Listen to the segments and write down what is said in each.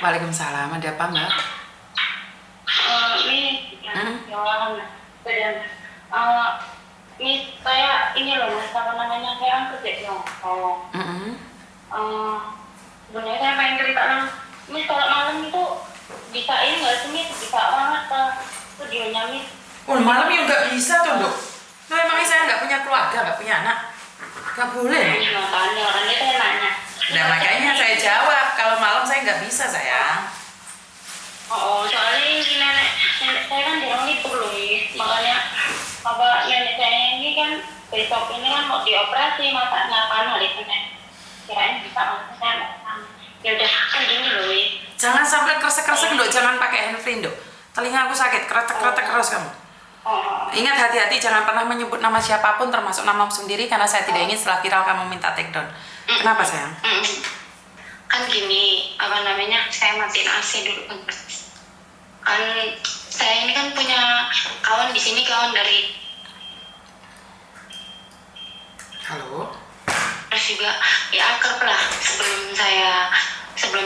Waalaikumsalam, ada apa Mbak? Ini yang badan ini kayak ini loh mas, apa namanya, kayak kan kerja di Hongkong. Sebenarnya saya pengen cerita nih, mis kalau malam itu bisa ini nggak sih, mis bisa banget ke studionya mis? Malam ya nggak bisa tuh Dok. Nah emangnya saya nggak punya keluarga, nggak punya anak, nggak boleh. Makanya orangnya saya nanya. Nah makanya saya jawab kalau malam saya nggak bisa sayang. Soalnya ini nenek saya kan jarang libur loh mis, makanya apa nenek saya ini kan besok ini kan mau dioperasi matanya kan hari Senin. Kirain bisa mas, saya mau kesana. Ya udah kan gini loh mis. Jangan sampai kresek-kresek Dok, jangan pakai handphone Dok. Telinga aku sakit, kretek-kretek terus kamu. Ingat hati-hati, jangan pernah menyebut nama siapapun termasuk namamu sendiri karena saya tidak ingin setelah viral kamu minta take down. Kenapa sayang? Kan gini, apa namanya, saya matiin AC dulu kan saya ini kan punya kawan di sini, kawan dari Halo. terus juga ya akrab lah, sebelum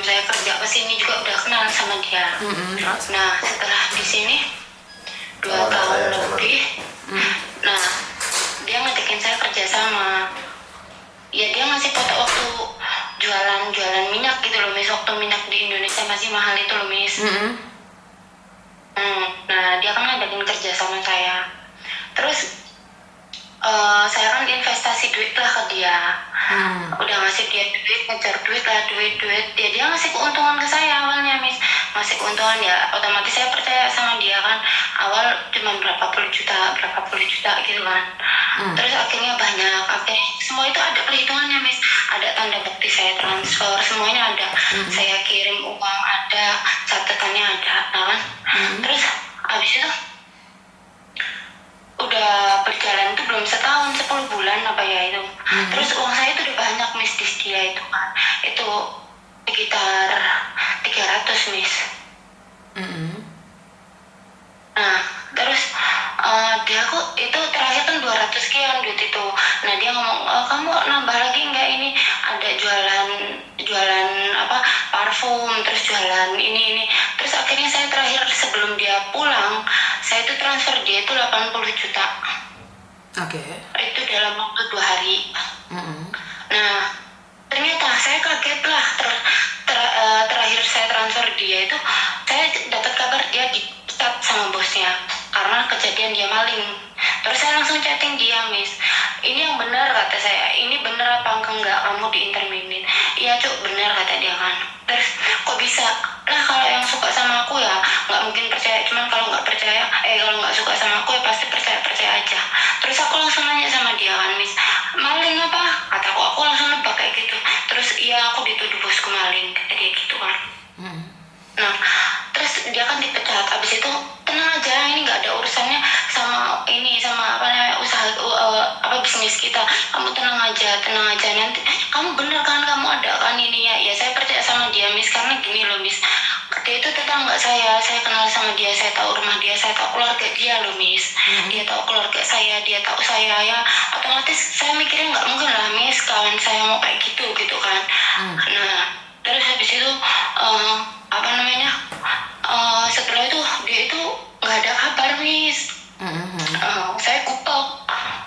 saya kerja ke sini juga udah kenal sama dia. Nah setelah di sini 2 tahun lebih, nah dia ngajakin saya kerja sama. Ya dia ngasih foto waktu jualan minyak gitu loh mis, waktu minyak di Indonesia masih mahal itu loh mis. Nah dia kan ngajakin kerja sama saya, terus saya kan investasi duit lah ke dia. Udah ngasih dia duit, ngejar duit lah, duit dia ngasih keuntungan ke saya awalnya mis, ngasih keuntungan. Ya otomatis saya percaya sama dia kan, awal cuma berapa puluh juta gitu kan. Terus akhirnya semua itu ada perhitungannya mis, ada tanda bukti saya transfer, semuanya ada. Saya kirim uang ada, catatannya ada kan. Terus abis itu udah berjalan tuh belum setahun, 10 bulan apa ya itu. Terus uang saya itu udah banyak mis di dia itu kan, itu sekitar 300 mis. Nah terus dia kok itu terakhir kan 200 sekian duit itu. Nah dia ngomong, kamu nambah lagi nggak, ini ada jualan apa parfum, terus jualan ini. Terus akhirnya saya terakhir sebelum dia pulang, saya itu transfer dia itu 80 juta. Itu dalam waktu 2 hari. Nah ternyata saya kaget lah, terakhir saya transfer dia itu saya dapat kabar dia dipecat sama bosnya karena kejadian dia maling. Terus saya langsung chatting dia, mis, ini yang benar kata saya, ini benar apa enggak kamu diinterminin? Iya cuk, benar kata dia kan. Terus kok bisa lah, kalau yang suka sama aku ya nggak mungkin percaya, cuman kalau nggak percaya kalau nggak suka sama aku ya pasti percaya aja. Terus aku langsung nanya sama dia kan, mis, maling apa? Kataku, aku langsung nebak kayak gitu. Terus iya aku dituduh bosku maling, kata dia gitu kan. Nah terus dia kan dipecat. Abis itu tenang aja, ini nggak ada urusannya sama apa namanya usaha bisnis kita. Kamu tenang aja nanti kamu bener kan, kamu ada kan ini ya saya percaya sama dia mis, karena gini loh mis, dia itu tetangga saya kenal sama dia, saya tahu rumah dia, saya tahu keluarga dia loh mis. Dia tahu keluarga saya, dia tahu saya, ya otomatis saya mikirnya nggak mungkin lah mis kawan saya mau kayak gitu kan. Nah terus habis itu apa namanya setelah itu dia itu nggak ada kabar mis. Saya kupok,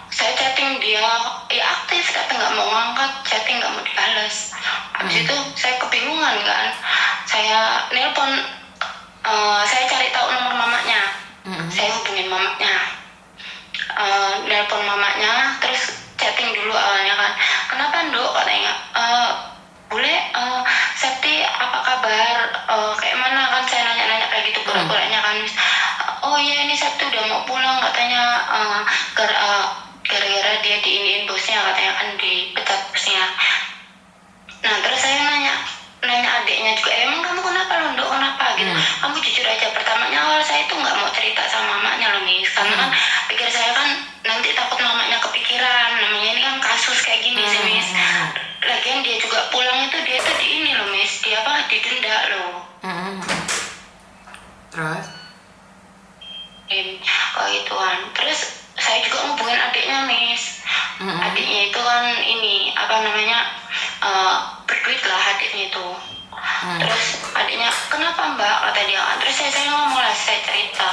saya chatting dia ya aktif tapi nggak mau ngangkat, chatting nggak mau dibales. Habis itu saya kebingungan kan, saya nelpon, saya cari tahu nomor mamanya. Saya hubungin mamanya, nelpon mamanya, terus chatting dulu awalnya kan, kenapa Nduk katanya, boleh Septi apa kabar, kayak mana kan, saya nanya kayak gitu pura-puranya kan. Oh iya ini Sabtu udah mau pulang katanya, gara-gara dia diiniin bosnya katanya kan, dipecat bosnya. Nah terus saya nanya adiknya juga, emang kamu kenapa loh Nduk, kenapa gitu. Kamu jujur aja. Pertamanya awal saya tuh nggak mau cerita sama mamanya loh mis, karena kan pikir saya kan nanti takut mamanya kepikiran, namanya ini kan kasus kayak gini sih mis. Lagian dia juga pulang itu dia tuh di ini loh mis, dia apa didenda loh. Terus? Gituan. Terus saya juga ngubungin adiknya mis. Adiknya itu kan ini apa namanya berduit lah adiknya itu. Terus adiknya, kenapa mbak, kata dia kan. Terus saya ngomong lah, saya cerita,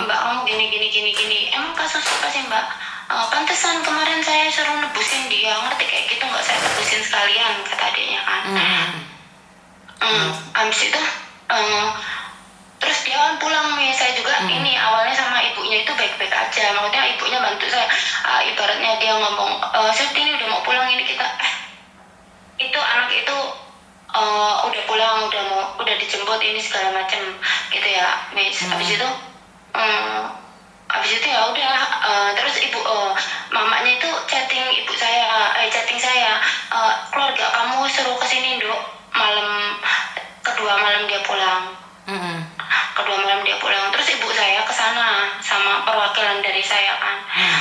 mbak kamu gini, emang kasus apa sih mbak? Pantesan kemarin saya suruh nebusin dia, ngerti kayak gitu nggak, saya nebusin sekalian, kata adiknya kan. Abis itu terus dia kan pulang nih. Saya juga ini awalnya sama ibunya itu baik-baik aja, maksudnya ibunya bantu saya, ibaratnya dia ngomong, Septi ini udah mau pulang, ini kita itu anak itu udah pulang, udah dijemput ini segala macam gitu ya Miss. Habis itu ya udah, terus ibu mamanya itu chatting saya, keluarga kamu suruh kesini Nduk, kedua malam dia pulang. Terus ibu saya kesana sama perwakilan dari saya kan.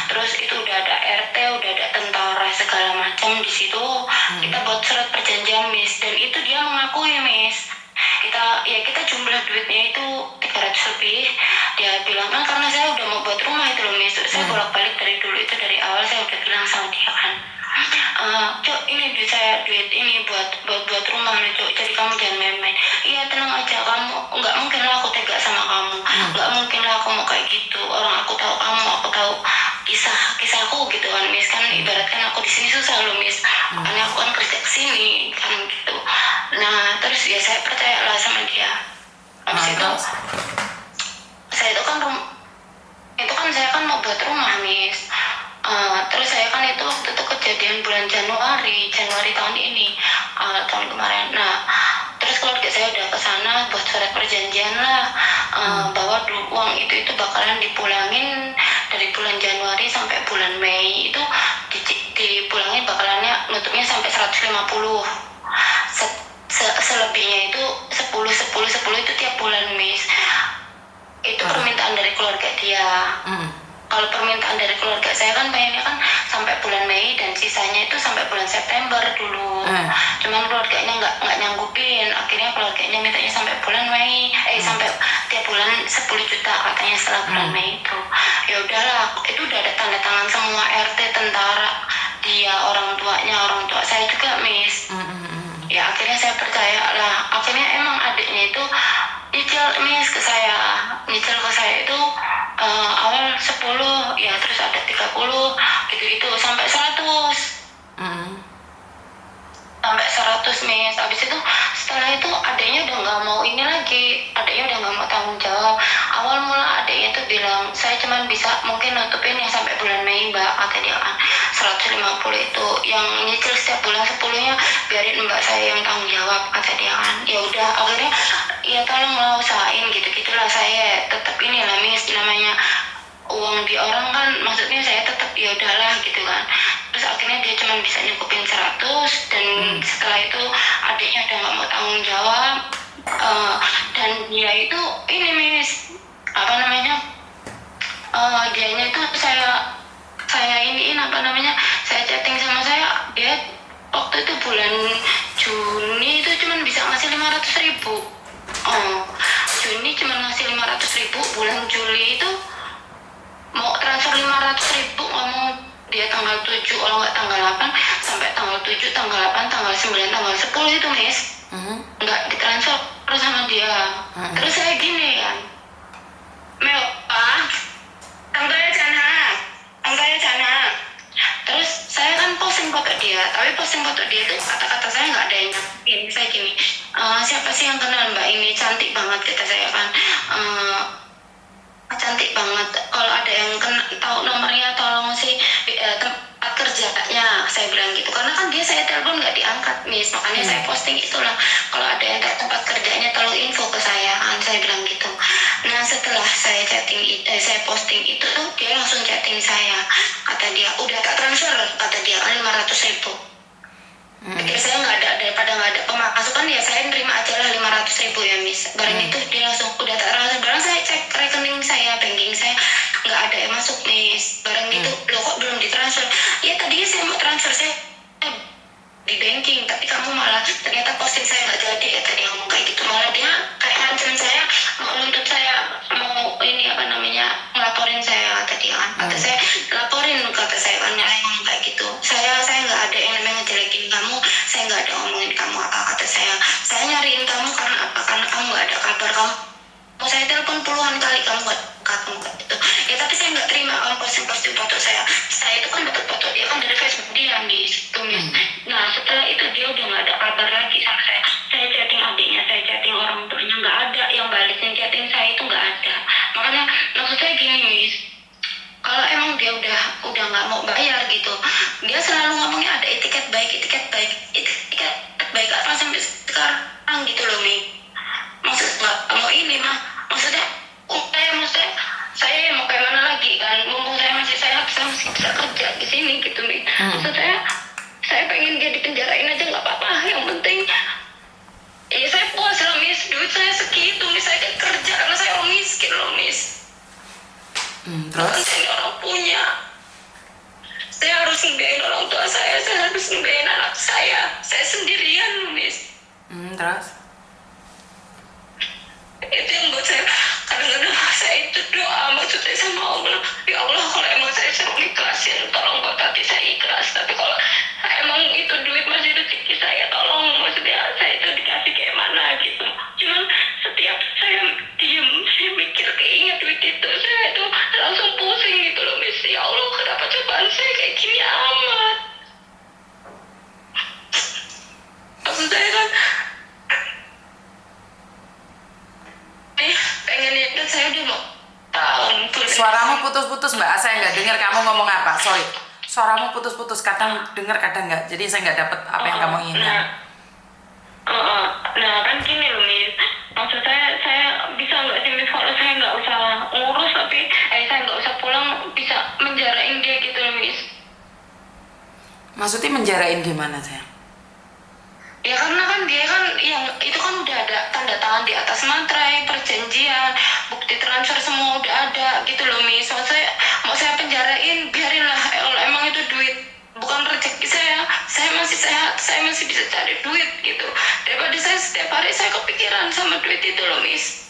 Terus itu udah ada RT, udah ada tentara segala macam di situ. Kita buat surat perjanjian Miss, dan itu dia mengakui Miss. Kita jumlah duitnya itu 300 lebih. Dia bilang kan karena saya udah mau buat rumah itu loh Miss. Saya bolak-balik dari dulu itu, dari awal saya udah bilang sama dia kan, Cok, ini duit ini buat rumah nih Cok, jadi kamu jangan main-main. Iya tenang aja, kamu nggak mungkin lah aku tega sama kamu, nggak mungkin lah aku mau kayak gitu. Orang aku tahu kamu, aku tahu kisahku gitu kan Miss, kan ibaratkan aku di sini susah loh Miss, karena aku kan kerja kesini kan gitu. Nah terus ya saya percaya lah sama dia. Habis itu saya saya kan mau buat rumah Miss. Terus saya kan itu waktu itu kejadian bulan Januari tahun ini, tahun kemarin. Nah terus keluarga saya udah kesana buat surat perjanjian lah, bahwa uang itu bakalan dipulangin dari bulan Januari sampai bulan Mei itu dipulangin, bakalannya nutupnya sampai 150. Selebihnya itu 10 itu tiap bulan Miss. Itu permintaan dari keluarga dia. Kalau permintaan dari keluarga saya kan pengennya kan sampai bulan Mei dan sisanya itu sampai bulan September dulu. Cuman keluarganya nggak nyanggupin. Akhirnya keluarganya mintanya sampai bulan Mei, sampai tiap bulan 10 juta katanya setelah bulan Mei itu. Ya udahlah, itu udah ada tanda tangan semua RT, tentara, dia, orang tua saya juga Miss. Ya akhirnya saya percaya lah. Akhirnya emang adiknya itu nyicil Miss ke saya. Nyicil ke saya itu awal 10, ya terus ada 30 gitu-gitu sampai 100. Sampai 100 Miss. Habis itu setelah itu adiknya udah nggak mau ini lagi, adiknya udah nggak mau tanggung jawab. Awal mula adiknya tuh bilang, saya cuma bisa mungkin nutupin yang sampai bulan Mei mbak, kata dia kan. 150 itu yang nyicil setiap bulan 10-nya biarin mbak saya yang tanggung jawab, kata dia kan. Ya udah akhirnya ya tolonglah usahain gitu-gitulah, saya tetap ini lah Miss, namanya uang di orang kan, maksudnya saya tetap ya udahlah gitu kan. Terus akhirnya dia cuma bisa nyukupin 100, dan setelah itu adiknya udah nggak mau tanggung jawab. Dan dia itu ini Miss, apa namanya, dianya itu saya iniin apa namanya, saya chatting sama saya, dia waktu itu bulan Juni itu cuma bisa ngasih 500.000. Juni cuma ngasih 500.000, bulan Juli itu mau transfer 500.000, ngomong dia tanggal 7, kalau nggak tanggal 8, sampai tanggal 7, tanggal 8, tanggal 9, tanggal 10 itu Miss, nggak ditransfer sama dia. Terus saya gini kan, Mel, tanggalnya jana. Terus saya kan posting foto dia, tapi posting foto dia tuh kata-kata saya nggak ada yang nyampein. Saya gini, siapa sih yang kenal mbak ini, cantik banget, kata saya kan. Cantik banget, kalau ada yang tahu nomornya tolong sih, tempat kerjanya, saya bilang gitu. Karena kan dia saya telepon nggak diangkat Miss, makanya saya posting itulah, kalau ada yang tahu tempat kerjanya tolong info ke saya kan, saya bilang gitu. Nah setelah saya saya posting itu tuh dia langsung chatting saya, kata dia udah tak transfer, kata dia kan 500.000. Pikir saya nggak ada, daripada nggak ada pemasukan ya saya nerima aja lah 500.000 ya Miss. Barang itu dia langsung udah tak transfer. Barang saya cek rekening saya, banking saya nggak ada yang masuk Miss. Barang itu loh kok belum ditransfer? Ya tadinya saya mau transfer saya di banking, tapi kamu malah ternyata posting saya nggak jadi, ya tadi ngomong kayak gitu. Malah dia kayak ngancam saya, mau nuntut saya, mau ini apa namanya, ngelaporin saya, kata dia kan. Kata saya laporin, kata saya kan, ngomong kayak gitu. Saya nggak ada yang namanya ngejelekin kamu, saya nggak ada ngomongin kamu apa, kata saya nyari kabar kamu. Saya telepon puluhan kali, kamu nggak itu. Ya tapi saya nggak terima kamu posting foto saya. Saya itu kan dapat foto dia kan dari Facebook dia di situ, Miss. Nah setelah itu dia udah nggak ada kabar lagi sama saya. Saya chatting adiknya, saya chatting orang tuanya, nggak ada yang balikin chatting saya, itu nggak ada. Makanya maksud saya gini, Miss, kalau emang dia udah nggak mau bayar gitu, dia selalu ngomongnya ada etiket baik apa sampai sekarang gitu loh, Mi. Maksud nggak mau ini mah, maksudnya saya mau kayak mana lagi kan, mumpung saya masih sehat, saya masih bisa kerja di sini gitu, Mi. Maksud saya pengen dia dipenjarain aja nggak apa-apa, yang penting ya saya puas lah, Miss. Duit saya segitu, Miss. Saya kan kerja karena saya orang miskin loh, Miss. Terus? Bukan saya orang punya. Saya harus ngebiayain orang tua saya harus ngebiayain anak saya sendirian loh, Miss. Terus? Itu yang buat saya kadang-kadang saya itu doa maksudnya sama Allah, ya Allah kalau emang saya suruh ikhlasin, tolong buat hati saya ikhlas. Tapi kalau emang itu duit masih rezeki saya, tolong maksudnya saya itu dikasih kayak mana gitu. Cuman setiap saya diem, saya mikir keinget duit itu, saya itu langsung pusing gitu loh, Miss. Ya Allah kenapa cobaan saya kayak gini amat. Maksud saya kan pengen itu saya udah mau tahun. Suaramu putus-putus Mbak, saya nggak dengar kamu ngomong apa, sorry. Suaramu putus-putus, kadang dengar kadang nggak, jadi saya nggak dapat apa yang kamu inginkan. Nah kan gini loh, Miss, maksud saya bisa nggak sih, Miss, kalau saya nggak usah ngurus tapi saya nggak usah pulang, bisa menjarain dia gitu loh, Miss. Maksudnya menjarain gimana sayang? Ya karena kan dia kan yang itu kan udah ada tanda tangan di atas materai, perjanjian, bukti transfer semua udah ada gitu loh, Miss. Mau saya penjarain, biarinlah, emang itu duit bukan rezeki saya masih sehat, saya masih bisa cari duit gitu. Daripada saya setiap hari saya kepikiran sama duit itu loh, Miss.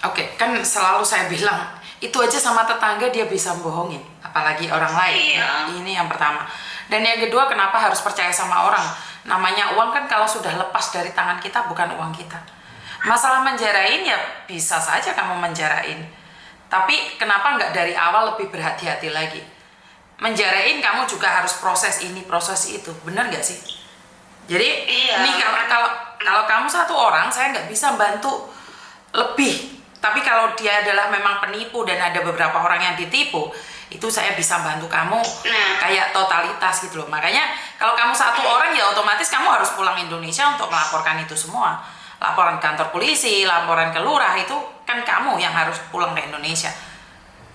Oke, kan selalu saya bilang, itu aja sama tetangga dia bisa bohongin, apalagi orang lain. Iya. Ini yang pertama. Dan yang kedua, kenapa harus percaya sama orang? Namanya uang kan kalau sudah lepas dari tangan kita, bukan uang kita. Masalah menjarain ya bisa saja kamu menjarain. Tapi kenapa nggak dari awal lebih berhati-hati lagi? Menjarain kamu juga harus proses ini, proses itu. Benar nggak sih? Jadi ini kalau kamu satu orang, saya nggak bisa bantu lebih. Tapi kalau dia adalah memang penipu dan ada beberapa orang yang ditipu, itu saya bisa bantu kamu kayak totalitas gitu loh. Makanya kalau kamu satu orang ya otomatis kamu harus pulang Indonesia untuk melaporkan itu semua. Laporan kantor polisi, laporan ke lurah, itu kan kamu yang harus pulang ke Indonesia.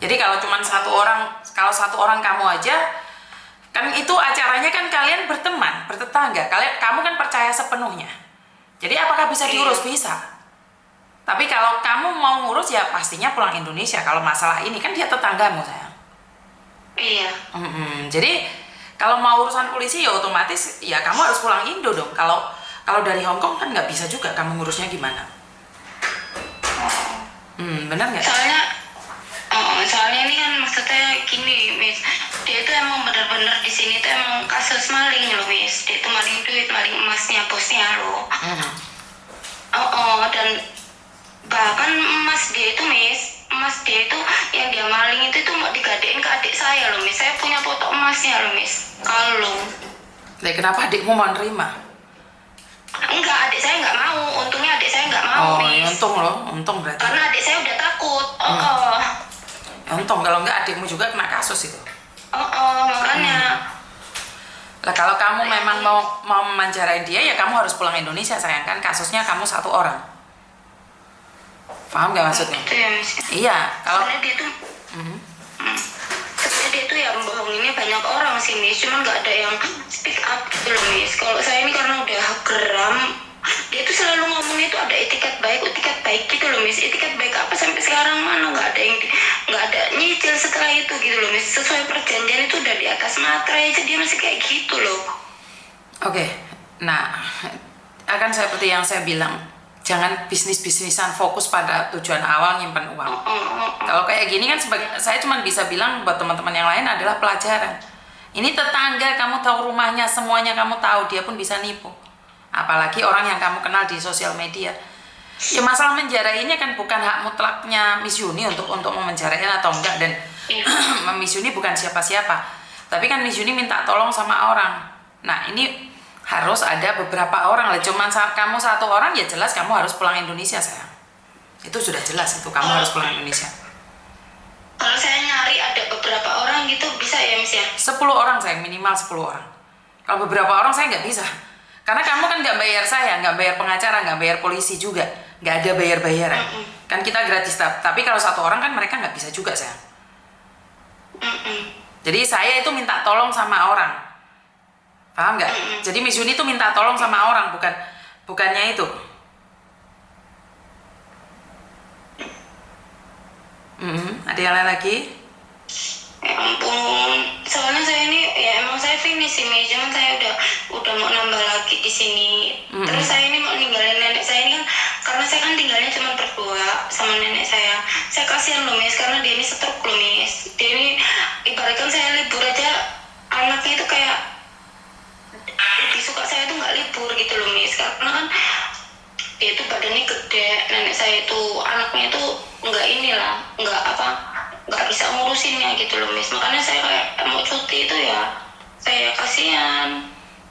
Jadi kalau cuma satu orang kamu aja, kan itu acaranya kan kalian berteman, bertetangga. Kamu kan percaya sepenuhnya. Jadi apakah bisa diurus? Bisa. Tapi kalau kamu mau ngurus ya pastinya pulang Indonesia. Kalau masalah ini kan dia tetanggamu sayang. Iya. Jadi kalau mau urusan polisi ya otomatis ya kamu harus pulang Indo dong. Kalau dari Hong Kong kan nggak bisa juga, kamu ngurusnya gimana? Benar nggak? Soalnya ini kan maksudnya gini, Miss. Dia itu emang benar-benar di sini tuh emang kasus maling loh, Miss. Dia itu maling duit, maling emasnya bosnya loh. Dan bahkan emas dia itu, Miss, yang dia maling itu mau digadein ke adik saya loh, Miss. Saya punya foto emasnya loh, Miss. Kalung. Nah, kenapa adikmu mau nerima? Enggak, adik saya nggak mau. Untungnya adik saya nggak mau, Miss. Untung berarti. Karena adik saya udah takut. Untung, kalau enggak adikmu juga kena kasus itu. Makanya. Lah kalau kamu memang mau memanjarain dia ya kamu harus pulang Indonesia sayang, kan kasusnya kamu satu orang. Paham gak maksudnya? Itu ya, Miss. Iya, kalau Soalnya dia tuh sebenarnya dia tuh yang bohonginnya banyak orang sih, Miss. Cuman nggak ada yang speak up gitu loh, Miss. Kalau saya ini karena udah geram, dia tuh selalu ngomongnya tuh ada etiket baik gitu loh, Miss. Etiket baik apa sampai sekarang mana nggak ada nyicil setelah itu gitu loh, Miss. Sesuai perjanjian itu udah di atas materai aja dia masih kayak gitu loh. Oke. Nah, akan seperti yang saya bilang, jangan bisnis-bisnisan, fokus pada tujuan awal nyimpan uang. Kalau kayak gini kan saya cuma bisa bilang buat teman-teman yang lain adalah pelajaran. Ini tetangga, kamu tahu rumahnya, semuanya kamu tahu, dia pun bisa nipu. Apalagi orang yang kamu kenal di sosial media. Ya masalah menjarainya kan bukan hak mutlaknya Miss Yuni untuk memenjarainya atau enggak, dan Miss Yuni bukan siapa-siapa. Tapi kan Miss Yuni minta tolong sama orang. Nah ini harus ada beberapa orang lah. Cuman kamu satu orang ya jelas kamu harus pulang Indonesia sayang. Itu sudah jelas itu kamu harus pulang Indonesia. Kalau saya nyari ada beberapa orang gitu bisa ya Miss ya? 10 orang sayang, minimal 10 orang. Kalau beberapa orang saya nggak bisa. Karena kamu kan nggak bayar saya, nggak bayar pengacara, nggak bayar polisi juga. Nggak ada bayar-bayaran. Kan kita gratis. Tapi kalau satu orang kan mereka nggak bisa juga sayang. Jadi saya itu minta tolong sama orang. Paham nggak? Jadi Miss Yuni itu minta tolong sama orang, bukannya itu. Ada yang lain lagi? Ya ampun, soalnya saya ini ya emang saya finish sih Miss, cuman saya udah mau nambah lagi di sini. Terus saya ini mau ninggalin nenek saya ini kan, karena saya kan tinggalnya cuma berdua sama nenek saya. Saya kasihan loh Miss, karena dia ini stroke loh Miss. Dia ini ibaratkan saya libur aja, anaknya itu kayak lebih suka saya tuh nggak libur gitu loh Miss, karena kan dia itu badannya gede, nenek saya itu anaknya itu nggak bisa ngurusinnya gitu loh Miss. Makanya saya kayak mau cuti itu ya, saya kasihan.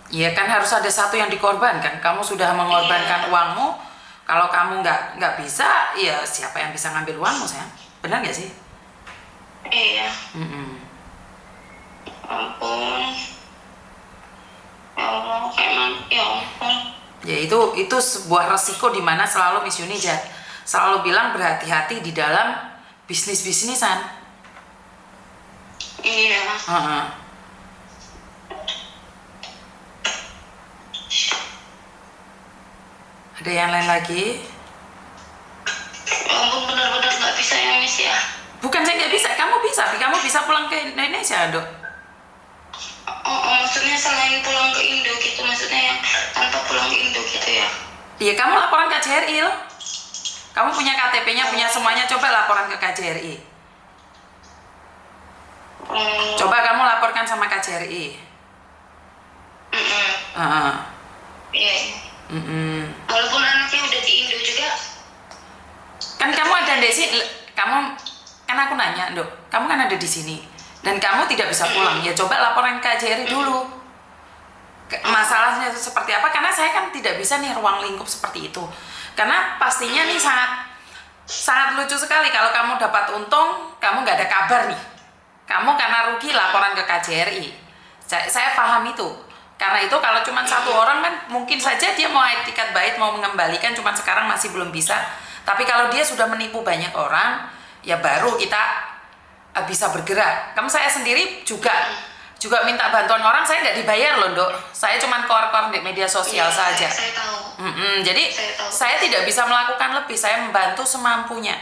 Iya kan harus ada satu yang dikorbankan. Kamu sudah mengorbankan uangmu. Kalau kamu nggak bisa, ya siapa yang bisa ngambil uangmu sayang? Benar nggak sih? Iya. Ampun. Ya Allah, ya ampun. Ya itu sebuah resiko di mana selalu Miss Yuni selalu bilang berhati-hati di dalam bisnis-bisnisan. Iya. Ada yang lain lagi? Ampun, benar-benar nggak bisa ya Miss ya? Bukan saya nggak bisa, kamu bisa pulang ke Indonesia dok. Maksudnya selain pulang ke Indo gitu, maksudnya yang tanpa pulang ke Indo gitu ya? Iya, kamu laporan ke KJRI loh. Kamu punya KTP-nya, punya semuanya, coba laporan ke KJRI. Coba kamu laporkan sama KJRI. Iya. Walaupun anaknya udah di Indo juga. Kan kamu ada di sini, kan aku nanya, dok, kamu kan ada di sini dan kamu tidak bisa pulang, ya coba laporan ke KJRI dulu. Masalahnya itu seperti apa? Karena saya kan tidak bisa nih ruang lingkup seperti itu. Karena pastinya nih sangat lucu sekali kalau kamu dapat untung, kamu nggak ada kabar nih. Kamu karena rugi laporan ke KJRI. Saya paham itu. Karena itu kalau cuma satu orang kan mungkin saja dia mau etikat baik, mau mengembalikan, cuma sekarang masih belum bisa. Tapi kalau dia sudah menipu banyak orang, ya baru kita bisa bergerak. Saya sendiri juga minta bantuan orang, saya nggak dibayar loh dok. Saya cuma keluar-keluar di media sosial saja. Saya tahu. Jadi saya tidak bisa melakukan lebih, saya membantu semampunya.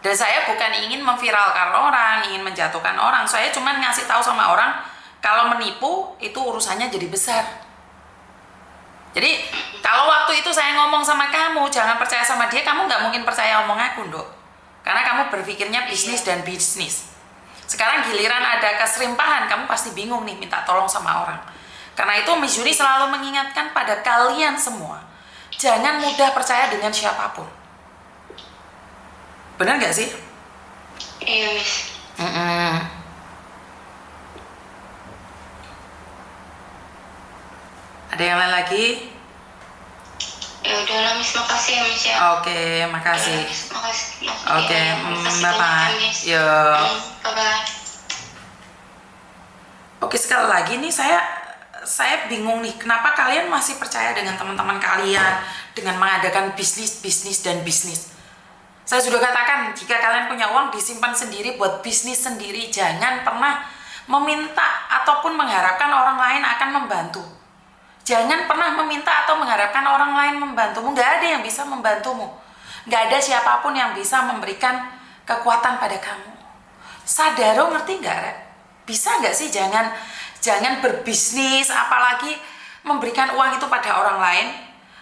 Dan saya bukan ingin memviralkan orang, ingin menjatuhkan orang. Saya cuma ngasih tahu sama orang, kalau menipu itu urusannya jadi besar. Jadi kalau waktu itu saya ngomong sama kamu, jangan percaya sama dia, kamu nggak mungkin percaya omong aku dok. Karena kamu berpikirnya bisnis dan bisnis. Sekarang giliran ada keserimpahan, kamu pasti bingung nih minta tolong sama orang. Karena itu Miss Yuni selalu mengingatkan pada kalian semua, jangan mudah percaya dengan siapapun. Benar nggak sih? Iya Miss. Ada yang lain lagi? Ya udahlah Miss, makasih ya Miss ya. Oke, makasih. Makasih. Oke, bye-bye. Yo. Bye-bye. Oke, sekali lagi nih saya bingung nih, kenapa kalian masih percaya dengan teman-teman kalian dengan mengadakan bisnis dan bisnis. Saya sudah katakan, jika kalian punya uang disimpan sendiri buat bisnis sendiri, jangan pernah meminta ataupun mengharapkan orang lain akan membantu. Jangan pernah meminta atau mengharapkan orang lain membantumu. Nggak ada yang bisa membantumu. Nggak ada siapapun yang bisa memberikan kekuatan pada kamu. Sadaro, ngerti nggak, Rek? Bisa nggak sih jangan berbisnis, apalagi memberikan uang itu pada orang lain.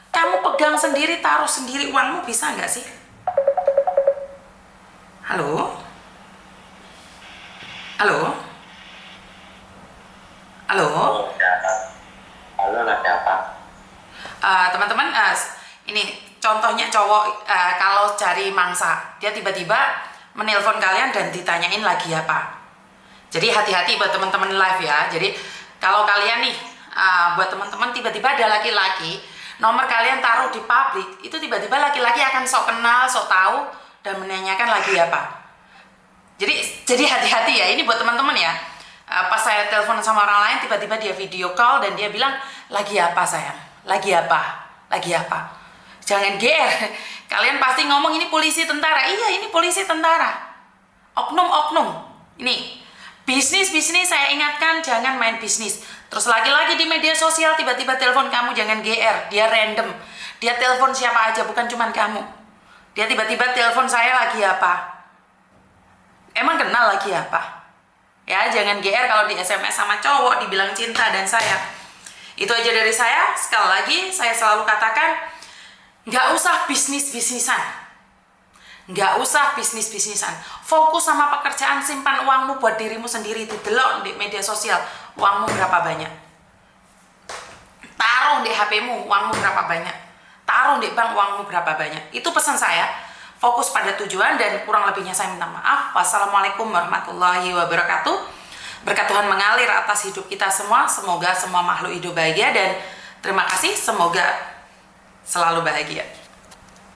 Kamu pegang sendiri, taruh sendiri uangmu, bisa nggak sih? Halo? Halo? Halo? Halo, ada apa? Teman-teman, ini contohnya cowok kalau cari mangsa, dia tiba-tiba menelpon kalian dan ditanyain lagi apa. Jadi hati-hati buat teman-teman live ya. Jadi kalau kalian nih, buat teman-teman tiba-tiba ada laki-laki, nomor kalian taruh di publik, itu tiba-tiba laki-laki akan sok kenal, sok tahu, dan menanyakan lagi apa. Jadi hati-hati ya, ini buat teman-teman ya. Pas saya telepon sama orang lain, tiba-tiba dia video call dan dia bilang, lagi apa sayang? Lagi apa? Lagi apa? Jangan GR. Kalian pasti ngomong ini polisi tentara. Iya, ini polisi tentara. Oknum-oknum. Ini bisnis saya ingatkan, jangan main bisnis. Terus lagi-lagi di media sosial tiba-tiba telepon kamu, jangan GR. Dia random. Dia telepon siapa aja, bukan cuman kamu. Dia tiba-tiba telepon saya lagi apa? Emang kenal lagi apa? Ya, jangan GR kalau di SMS sama cowok dibilang cinta dan sayang. Itu aja dari saya. Sekali lagi, saya selalu katakan, nggak usah bisnis-bisnisan. Nggak usah bisnis-bisnisan. Fokus sama pekerjaan, simpan uangmu buat dirimu sendiri. Didelok di media sosial, uangmu berapa banyak. Taruh di HP-mu, uangmu berapa banyak. Taruh di bank, uangmu berapa banyak. Itu pesan saya. Fokus pada tujuan dan kurang lebihnya saya minta maaf. Wassalamualaikum warahmatullahi wabarakatuh. Berkat Tuhan mengalir atas hidup kita semua. Semoga semua makhluk hidup bahagia dan terima kasih. Semoga selalu bahagia.